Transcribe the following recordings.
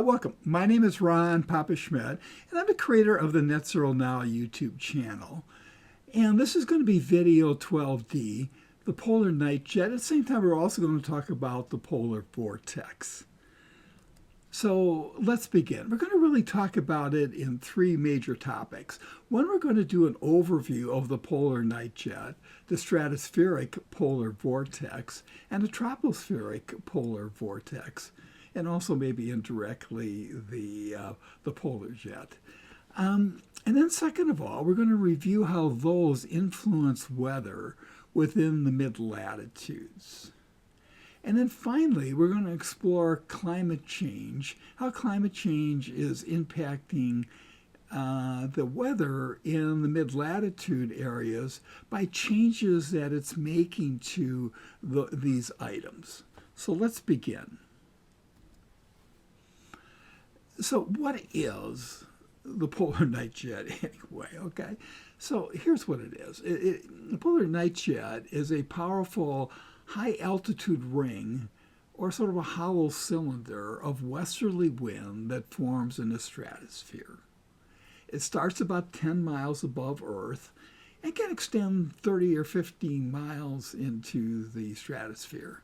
Welcome. My name is Ron Papa Schmidt, and I'm the creator of the Net Zero Now YouTube channel. And this is going to be video 12D, the polar night jet. At the same time, we're also going to talk about the polar vortex. So let's begin. We're going to really talk about it in three major topics. One, we're going to do an overview of the polar night jet, the stratospheric polar vortex, and the tropospheric polar vortex, and also maybe indirectly the polar jet. And then second of all, we're going to review how those influence weather within the mid-latitudes. And then finally, we're going to explore climate change, how climate change is impacting the weather in the mid-latitude areas by changes that it's making to these items. So let's begin. So what is the polar night jet anyway? Okay, so here's what it is. The polar night jet is a powerful high-altitude ring or sort of a hollow cylinder of westerly wind that forms in the stratosphere. It starts about 10 miles above Earth and can extend 30 or 15 miles into the stratosphere.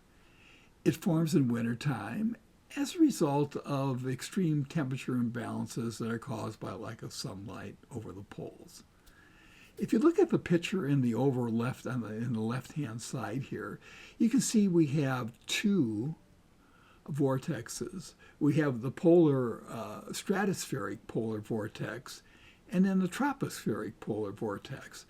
It forms in wintertime as a result of extreme temperature imbalances that are caused by lack of sunlight over the poles. If you look at the picture in the in the left-hand side here, you can see we have two vortexes. We have the stratospheric polar vortex and then the tropospheric polar vortex.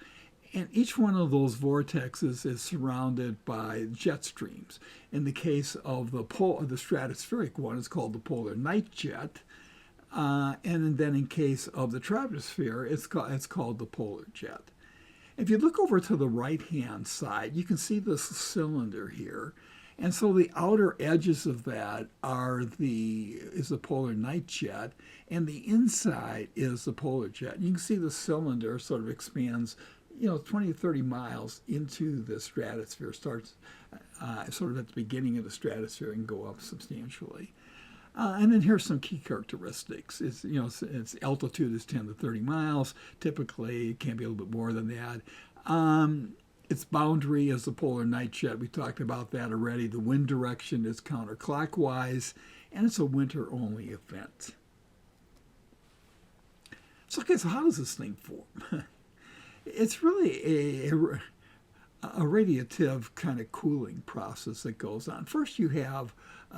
And each one of those vortexes is surrounded by jet streams. In the case of the stratospheric one, it's called the polar night jet. And then in case of the troposphere, it's called the polar jet. If you look over to the right-hand side, you can see this cylinder here. And so the outer edges of that is the polar night jet, and the inside is the polar jet. And you can see the cylinder sort of expands 20 to 30 miles into the stratosphere, starts sort of at the beginning of the stratosphere and go up substantially. And then here's some key characteristics. Its altitude is 10 to 30 miles. Typically, it can be a little bit more than that. Its boundary is the polar night jet. We talked about that already. The wind direction is counterclockwise, and it's a winter-only event. So how does this thing form? It's really a radiative kind of cooling process that goes on. First, you have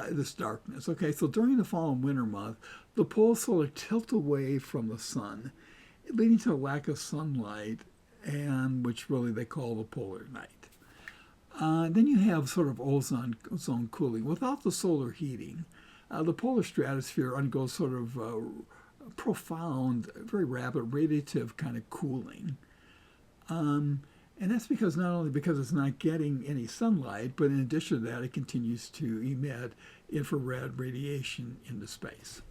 this darkness. Okay, so during the fall and winter month, the poles sort of tilt away from the sun, leading to a lack of sunlight, and which really they call the polar night. Then you have sort of ozone cooling. Without the solar heating, the polar stratosphere undergoes sort of profound, very rapid radiative kind of cooling. And that's not only because it's not getting any sunlight, but in addition to that, it continues to emit infrared radiation into space.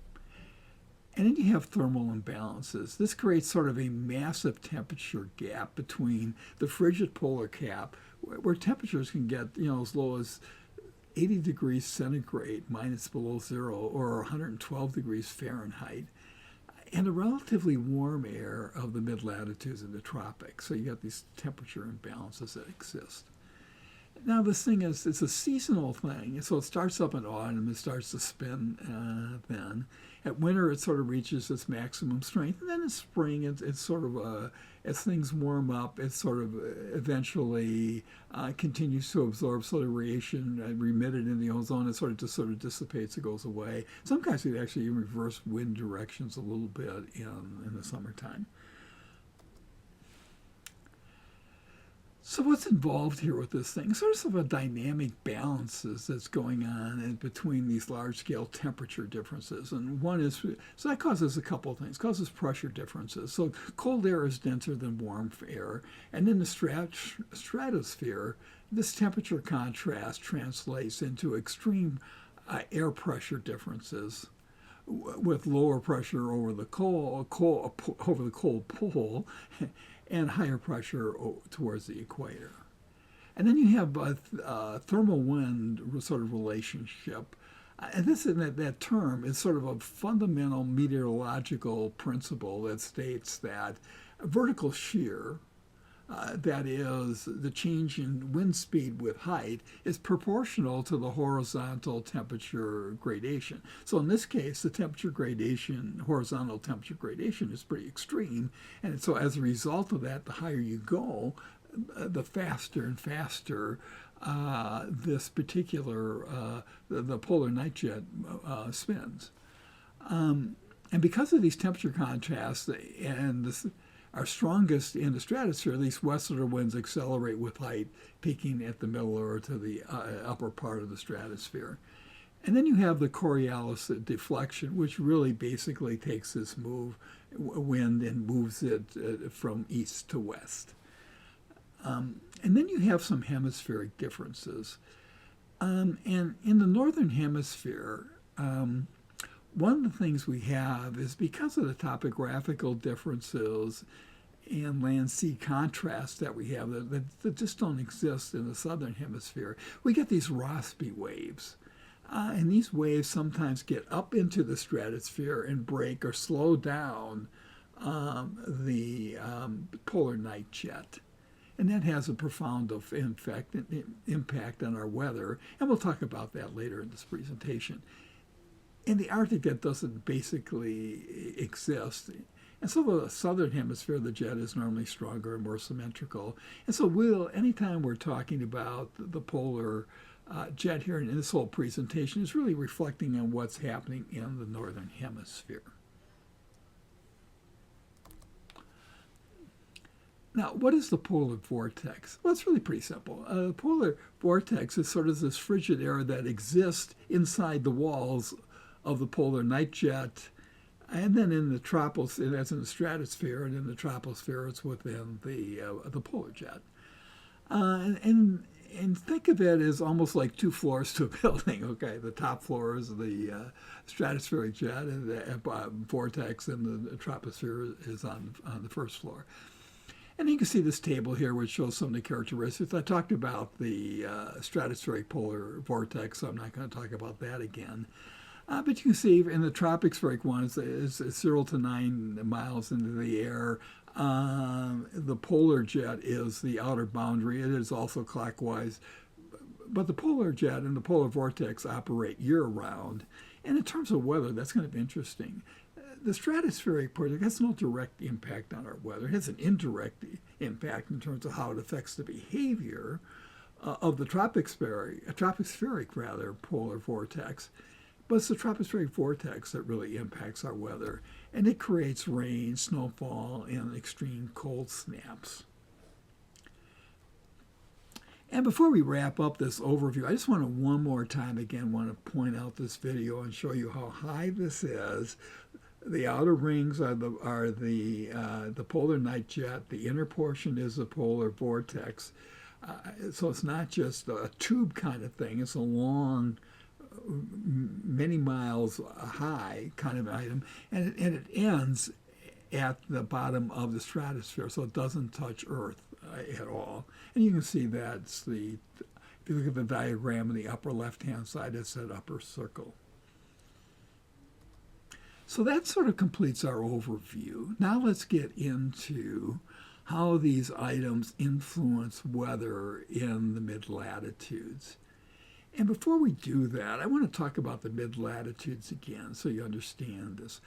And then you have thermal imbalances. This creates sort of a massive temperature gap between the frigid polar cap, where temperatures can get as low as 80 degrees centigrade, minus below zero, or 112 degrees Fahrenheit, and the relatively warm air of the mid-latitudes and the tropics. So you got these temperature imbalances that exist. Now this thing it's a seasonal thing. So it starts up in autumn, it starts to spin then. At winter, it sort of reaches its maximum strength. And then in spring, it's sort of, as things warm up, it sort of eventually continues to absorb sort of radiation remitted in the ozone. It sort of dissipates, it goes away. Sometimes it actually reverse wind directions a little bit in the summertime. So what's involved here with this thing? Sort of a dynamic balances that's going on in between these large-scale temperature differences. And one is, so that causes a couple of things. It causes pressure differences. So cold air is denser than warm air. And in the stratosphere, this temperature contrast translates into extreme air pressure differences with lower pressure over the cold pole and higher pressure towards the equator. And then you have a thermal wind sort of relationship And this and that term is sort of a fundamental meteorological principle that states that vertical shear, that is, the change in wind speed with height, is proportional to the horizontal temperature gradation. So in this case, the temperature gradation, horizontal temperature gradation, is pretty extreme. And so as a result of that, the higher you go, the faster and faster this particular, the polar night jet spins. And because of these temperature contrasts and this, are strongest in the stratosphere, these westerly winds accelerate with height, peaking at the middle or to the upper part of the stratosphere. And then you have the Coriolis deflection, which really basically takes this wind and moves it from east to west. And then you have some hemispheric differences. And in the Northern Hemisphere, one of the things we have is because of the topographical differences and land-sea contrast that we have that just don't exist in the Southern Hemisphere, we get these Rossby waves. And these waves sometimes get up into the stratosphere and break or slow down the polar night jet. And that has a profound impact on our weather. And we'll talk about that later in this presentation. In the Arctic, that doesn't basically exist. And so the Southern Hemisphere, the jet is normally stronger and more symmetrical. And so anytime we're talking about the polar jet here in this whole presentation, is really reflecting on what's happening in the Northern Hemisphere. Now, what is the polar vortex? Well, it's really pretty simple. The polar vortex is sort of this frigid air that exists inside the walls of the polar night jet, and then in the that's in the stratosphere, and in the troposphere, it's within the polar jet. And think of it as almost like two floors to a building. Okay, the top floor is the stratospheric jet, and the vortex, and the troposphere is on the first floor. And you can see this table here, which shows some of the characteristics. I talked about the stratospheric polar vortex, so I'm not going to talk about that again. But you can see in the tropospheric one, it's 0 to 9 miles into the air. The polar jet is the outer boundary. It is also clockwise. But the polar jet and the polar vortex operate year-round. And in terms of weather, that's kind of interesting. The stratospheric vortex has no direct impact on our weather. It has an indirect impact in terms of how it affects the behavior of the tropospheric polar vortex. But it's the tropospheric vortex that really impacts our weather, and it creates rain, snowfall, and extreme cold snaps. And before we wrap up this overview, I just want to one more time again point out this video and show you how high this is. The outer rings are the polar night jet. The inner portion is the polar vortex. So it's not just a tube kind of thing. It's a long, many miles high kind of item, and it ends at the bottom of the stratosphere, so it doesn't touch Earth at all. And you can see if you look at the diagram on the upper left-hand side, it's that upper circle. So that sort of completes our overview. Now let's get into how these items influence weather in the mid-latitudes. And before we do that, I want to talk about the mid-latitudes again so you understand this.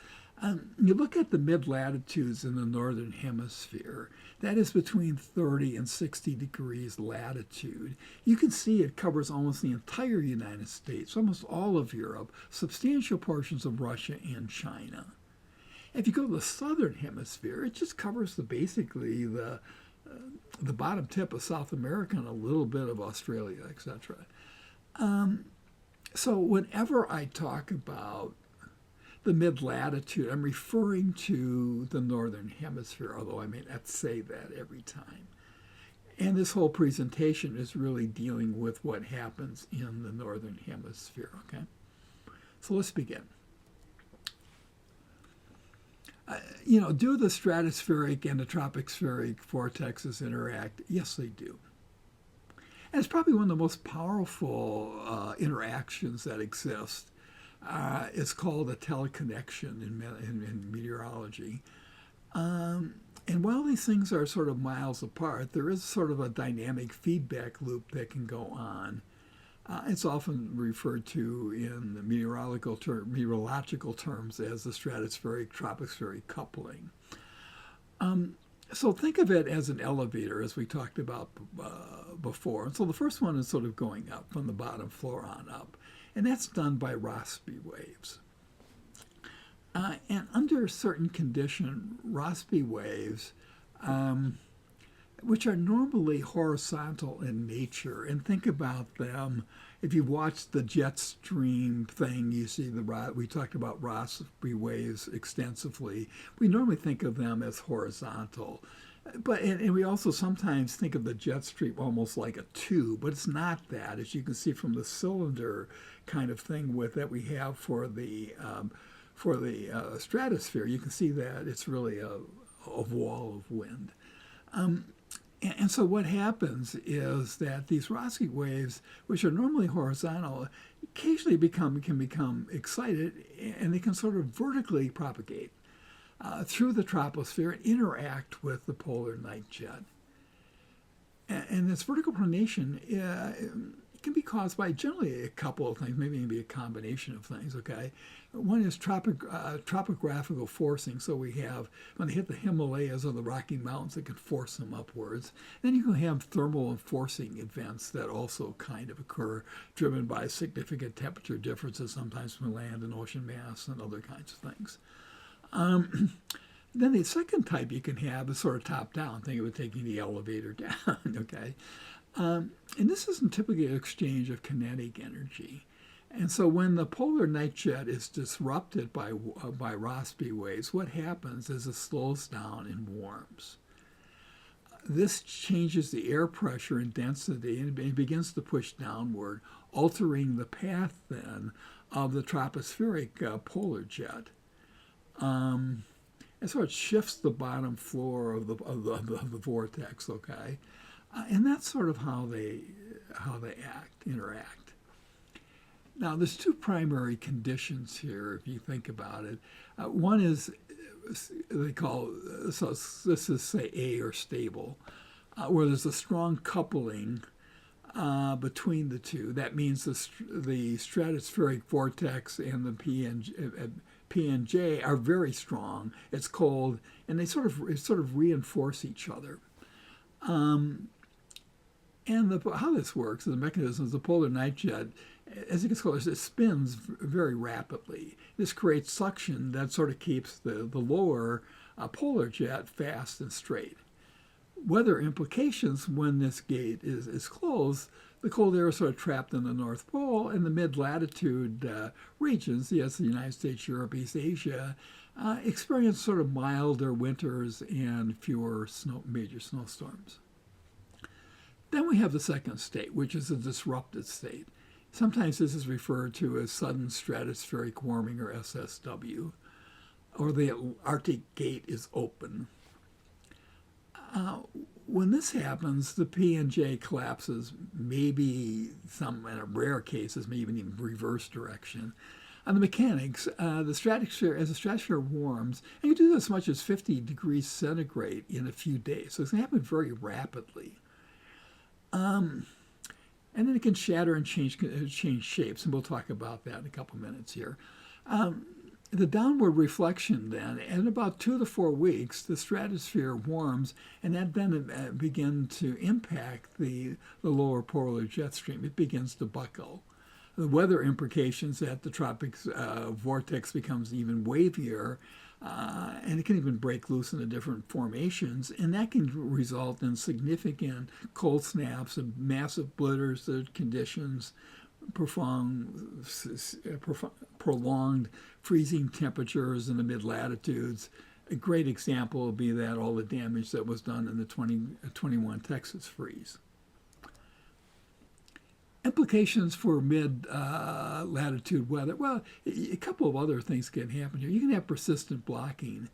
You look at the mid-latitudes in the Northern Hemisphere, that is between 30 and 60 degrees latitude. You can see it covers almost the entire United States, almost all of Europe, substantial portions of Russia and China. If you go to the Southern Hemisphere, it just covers basically the bottom tip of South America and a little bit of Australia, etc. So whenever I talk about the mid-latitude, I'm referring to the Northern Hemisphere, although I may not say that every time. And this whole presentation is really dealing with what happens in the Northern Hemisphere, okay? So let's begin. Do the stratospheric and the tropospheric vortexes interact? Yes, they do. And it's probably one of the most powerful interactions that exist It's called a teleconnection in meteorology. And while these things are sort of miles apart, there is sort of a dynamic feedback loop that can go on. It's often referred to in the meteorological terms as the stratospheric tropospheric coupling. So think of it as an elevator, as we talked about before. And so the first one is sort of going up from the bottom floor on up, and that's done by Rossby waves. And under certain condition, Rossby waves, which are normally horizontal in nature, and think about them. If you watch the jet stream thing, you see we talked about Rossby waves extensively. We normally think of them as horizontal, and we also sometimes think of the jet stream almost like a tube, but it's not that. As you can see from the cylinder kind of thing that we have for the stratosphere, you can see that it's really a wall of wind. And so what happens is that these Rossby waves, which are normally horizontal, occasionally can become excited, and they can sort of vertically propagate through the troposphere and interact with the polar night jet. And this vertical pronation can be caused by generally a couple of things, maybe a combination of things, okay? One is topographical forcing. So we have, when they hit the Himalayas or the Rocky Mountains, it can force them upwards. Then you can have thermal and forcing events that also kind of occur, driven by significant temperature differences, sometimes from land and ocean mass and other kinds of things. Then the second type you can have is sort of top-down. Think of it taking the elevator down, okay? And this isn't typically an exchange of kinetic energy. And so when the polar night jet is disrupted by Rossby waves, what happens is it slows down and warms. This changes the air pressure and density, and it begins to push downward, altering the path then of the tropospheric polar jet. And so it shifts the bottom floor of the vortex, okay? And that's sort of how they interact. Now, there's two primary conditions here, if you think about it. One is they call, so this is say A, or stable, where there's a strong coupling between the two. That means the stratospheric vortex and the P and J are very strong. It's cold, and they sort of reinforce each other. And how this works, the mechanism is the polar night jet, as it gets closer, it spins very rapidly. This creates suction that sort of keeps the lower polar jet fast and straight. Weather implications when this gate is closed, the cold air is sort of trapped in the North Pole, and the mid-latitude regions, yes, the United States, Europe, East Asia, experience sort of milder winters and fewer major snowstorms. Then we have the second state, which is a disrupted state. Sometimes this is referred to as sudden stratospheric warming, or SSW, or the Arctic gate is open. When this happens, the P and J collapses, maybe in rare cases, maybe even reverse direction. On the mechanics, as the stratosphere warms, and you do as much as 50 degrees centigrade in a few days, so it's going to happen very rapidly. And then it can shatter and change shapes, and we'll talk about that in a couple minutes here. The downward reflection then, in about 2 to 4 weeks, the stratosphere warms, and that then begins to impact the lower polar jet stream. It begins to buckle. The weather implications that the tropic vortex becomes even wavier, and it can even break loose into different formations, and that can result in significant cold snaps and massive blizzard conditions, prolonged freezing temperatures in the mid-latitudes. A great example would be that all the damage that was done in the 2021 Texas freeze. Implications for mid-latitude weather. Well, a couple of other things can happen here. You can have persistent blocking.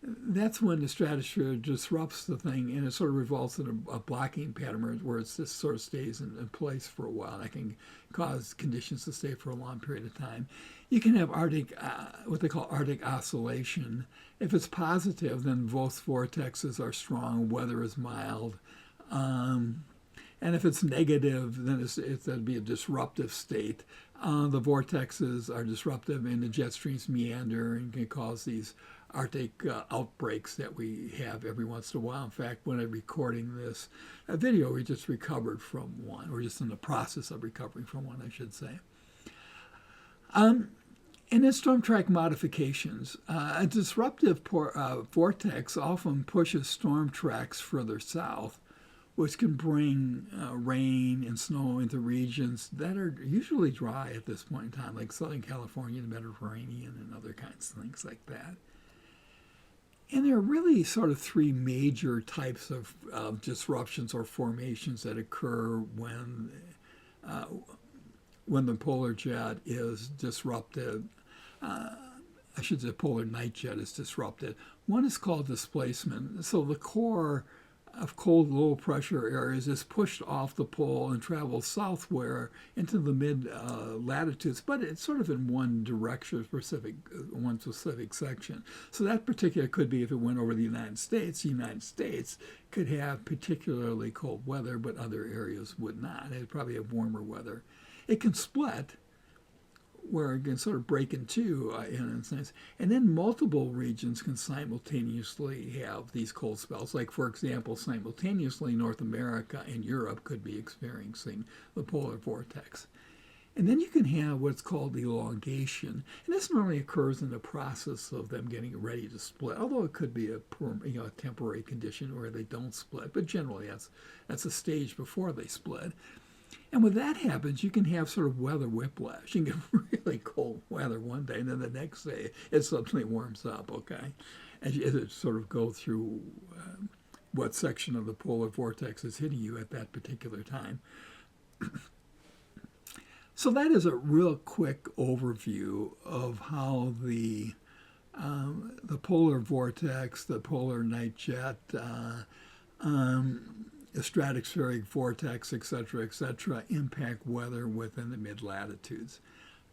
that's when the stratosphere disrupts the thing and it sort of results in a blocking pattern where it just sort of stays in place for a while. That can cause conditions to stay for a long period of time. You can have Arctic, what they call Arctic oscillation. If it's positive, then both vortexes are strong, weather is mild. And if it's negative, then that'd be a disruptive state. The vortexes are disruptive and the jet streams meander and can cause these Arctic outbreaks that we have every once in a while. In fact, when I'm recording this video, we just recovered from one. We're just in the process of recovering from one, I should say. And then storm track modifications. A disruptive vortex often pushes storm tracks further south, which can bring rain and snow into regions that are usually dry at this point in time, like Southern California, the Mediterranean, and other kinds of things like that. And there are really sort of three major types of disruptions or formations that occur when the polar jet is disrupted. I should say polar night jet is disrupted. One is called displacement. So the core of cold, low pressure areas is pushed off the pole and travels southward into the mid-latitudes, but it's sort of in one direction, one specific section. So that particular could be if it went over the United States could have particularly cold weather, but other areas would not. It'd probably have warmer weather. It can split, where it can sort of break in two in a sense. And then multiple regions can simultaneously have these cold spells. Like, for example, simultaneously North America and Europe could be experiencing the polar vortex. And then you can have what's called elongation. And this normally occurs in the process of them getting ready to split, although it could be a temporary condition where they don't split. But generally, that's a stage before they split. And when that happens, you can have sort of weather whiplash. You can get really cold weather one day, and then the next day it suddenly warms up, okay? As it sort of go through what section of the polar vortex is hitting you at that particular time. So that is a real quick overview of how the polar vortex, the polar night jet, the stratospheric vortex, et cetera, impact weather within the mid-latitudes.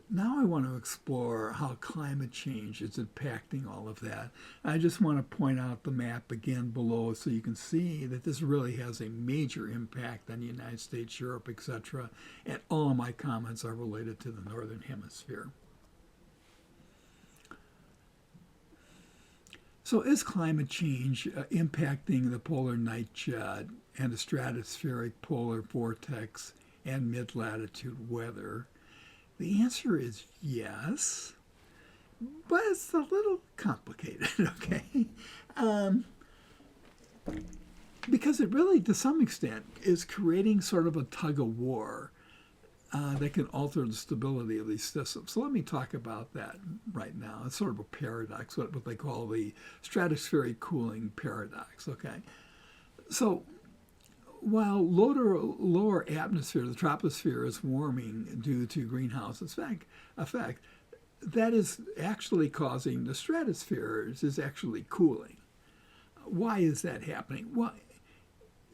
Now I want to explore how climate change is impacting all of that. I just want to point out the map again below so you can see that this really has a major impact on the United States, Europe, et cetera, and all of my comments are related to the Northern Hemisphere. So is climate change impacting the polar night jet and the stratospheric polar vortex and mid-latitude weather? The answer is yes, but it's a little complicated, okay? Because it really, to some extent, is creating sort of a tug-of-war that can alter the stability of these systems. So let me talk about that right now. It's sort of a paradox, what they call the stratospheric cooling paradox, okay? So while lower atmosphere, the troposphere, is warming due to greenhouse effect, that is actually causing the stratosphere is actually cooling. Why is that happening? Well,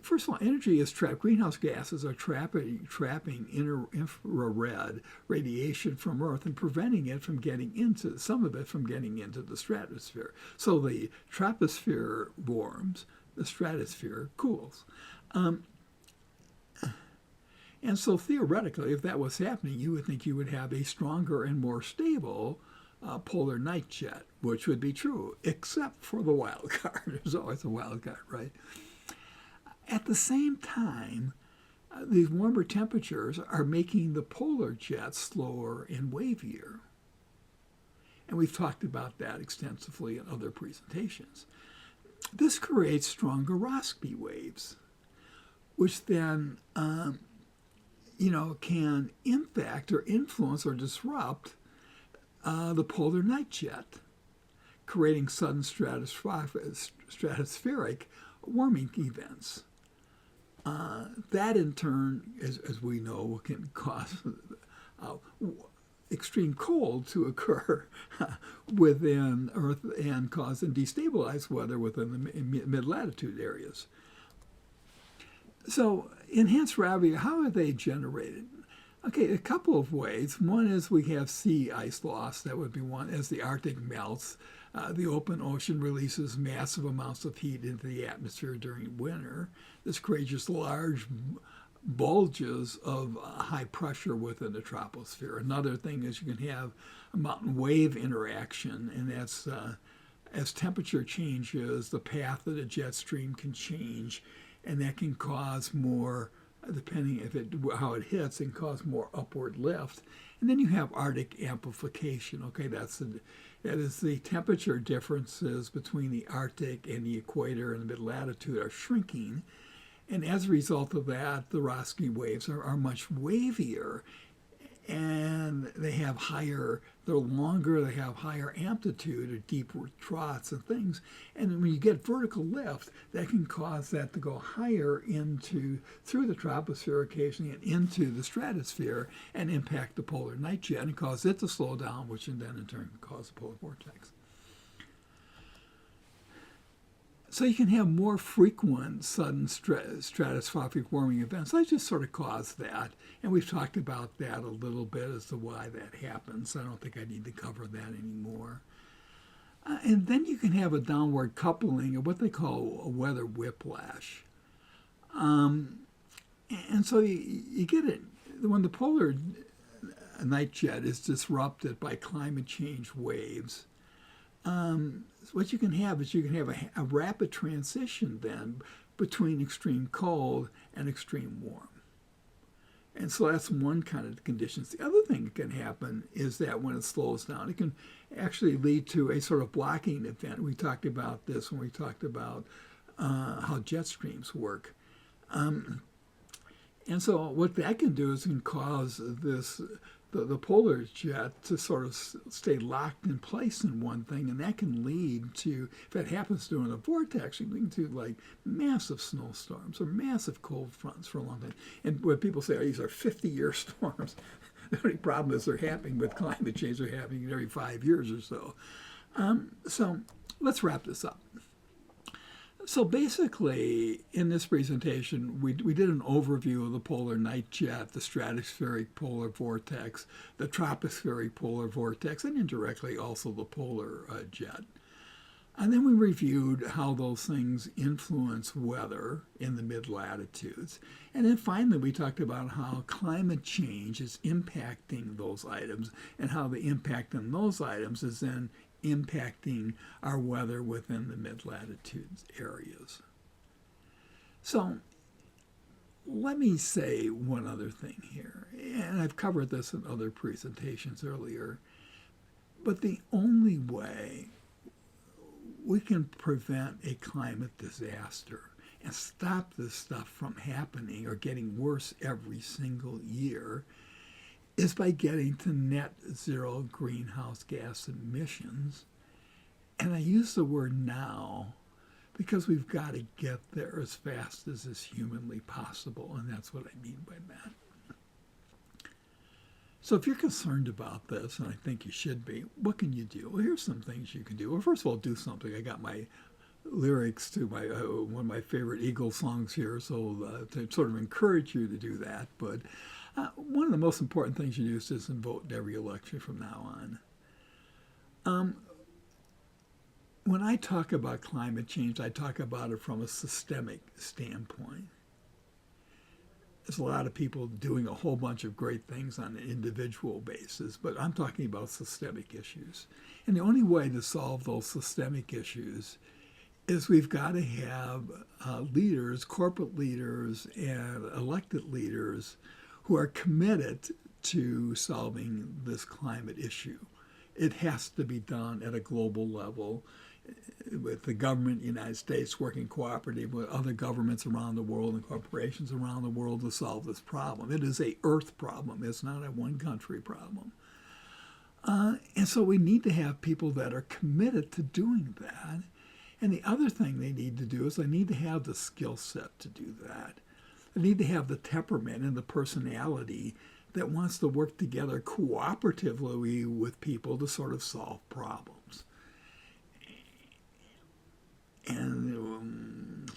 first of all, energy is trapped. Greenhouse gases are trapping infrared radiation from Earth and preventing it from getting into, some of it from getting into the stratosphere. So the troposphere warms, the stratosphere cools. And so theoretically, if that was happening, you would think you would have a stronger and more stable polar night jet, which would be true, except for the wild card. There's always a wild card, right? At the same time, these warmer temperatures are making the polar jet slower and wavier. And we've talked about that extensively in other presentations. This creates stronger Rossby waves, which then can impact or influence or disrupt the polar night jet, creating sudden stratospheric warming events. That in turn, as we know, can cause extreme cold to occur within Earth and cause and destabilize weather within the mid-latitude areas. So enhanced gravity, how are they generated? Okay, a couple of ways. One is we have sea ice loss. That would be one. As the Arctic melts, the open ocean releases massive amounts of heat into the atmosphere during winter. This creates just large bulges of high pressure within the troposphere. Another thing is you can have a mountain wave interaction, and that's as temperature changes, the path of the jet stream can change, and that can cause more, depending how it hits, and cause more upward lift. And then you have Arctic amplification. Okay, that is the temperature differences between the Arctic and the equator and the mid-latitude are shrinking. And as a result of that, the Rossby waves are much wavier, and they're longer, they have higher amplitude or deeper troughs and things. And when you get vertical lift, that can cause that to go higher through the troposphere occasionally and into the stratosphere and impact the polar night jet and cause it to slow down, which then in turn can cause the polar vortex. So you can have more frequent sudden stratospheric warming events. That just sort of cause that. And we've talked about that a little bit as to why that happens. I don't think I need to cover that anymore. And then you can have a downward coupling of what they call a weather whiplash. And so you get it when the polar night jet is disrupted by climate change waves. What you can have is a rapid transition then between extreme cold and extreme warm. And so that's one kind of conditions. The other thing that can happen is that when it slows down, it can actually lead to a sort of blocking event. We talked about this when we talked about how jet streams work. And so what that can do is it can cause the polar jet to sort of stay locked in place in one thing, and that can lead to, if that happens during a vortex, it can lead to like massive snowstorms or massive cold fronts for a long time. And when people say, oh, these are 50-year storms, the only problem is they're happening with climate change. They're happening every 5 years or so. So let's wrap this up. So basically, in this presentation, we did an overview of the polar night jet, the stratospheric polar vortex, the tropospheric polar vortex, and indirectly also the polar jet. And then we reviewed how those things influence weather in the mid-latitudes. And then finally, we talked about how climate change is impacting those items and how the impact on those items is then impacting our weather within the mid-latitudes areas. So let me say one other thing here, and I've covered this in other presentations earlier, but the only way we can prevent a climate disaster and stop this stuff from happening or getting worse every single year is by getting to net zero greenhouse gas emissions. And I use the word now because we've got to get there as fast as is humanly possible, and that's what I mean by that. So if you're concerned about this, and I think you should be, what can you do? Well, here's some things you can do. Well, first of all, do something. I got my lyrics to my one of my favorite Eagles songs here, so to sort of encourage you to do that. But one of the most important things you do is just vote in every election from now on. When I talk about climate change, I talk about it from a systemic standpoint. There's a lot of people doing a whole bunch of great things on an individual basis, but I'm talking about systemic issues. And the only way to solve those systemic issues is we've got to have leaders, corporate leaders, and elected leaders who are committed to solving this climate issue. It has to be done at a global level with the government of the United States working cooperatively with other governments around the world and corporations around the world to solve this problem. It is a Earth problem. It's not a one-country problem. And so we need to have people that are committed to doing that. And the other thing they need to do is they need to have the skill set to do that. They need to have the temperament and the personality that wants to work together cooperatively with people to sort of solve problems. And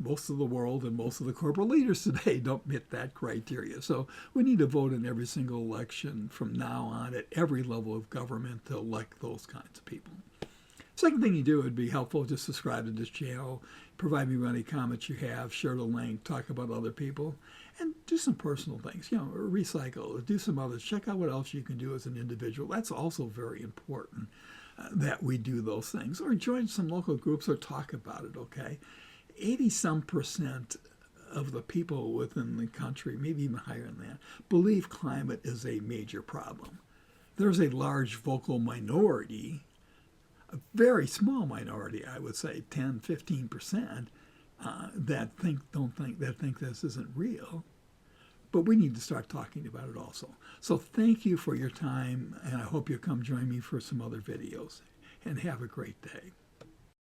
most of the world and most of the corporate leaders today don't meet that criteria. So we need to vote in every single election from now on at every level of government to elect those kinds of people. Second thing you do would be helpful, just subscribe to this channel, provide me with any comments you have, share the link, talk about other people, and do some personal things, recycle, do some others, check out what else you can do as an individual. That's also very important that we do those things, or join some local groups or talk about it, okay? 80-some% of the people within the country, maybe even higher than that, believe climate is a major problem. There's a large vocal minority, a very small minority, I would say 10, 15%, that think this isn't real. But we need to start talking about it also. So thank you for your time, and I hope you'll come join me for some other videos. And have a great day.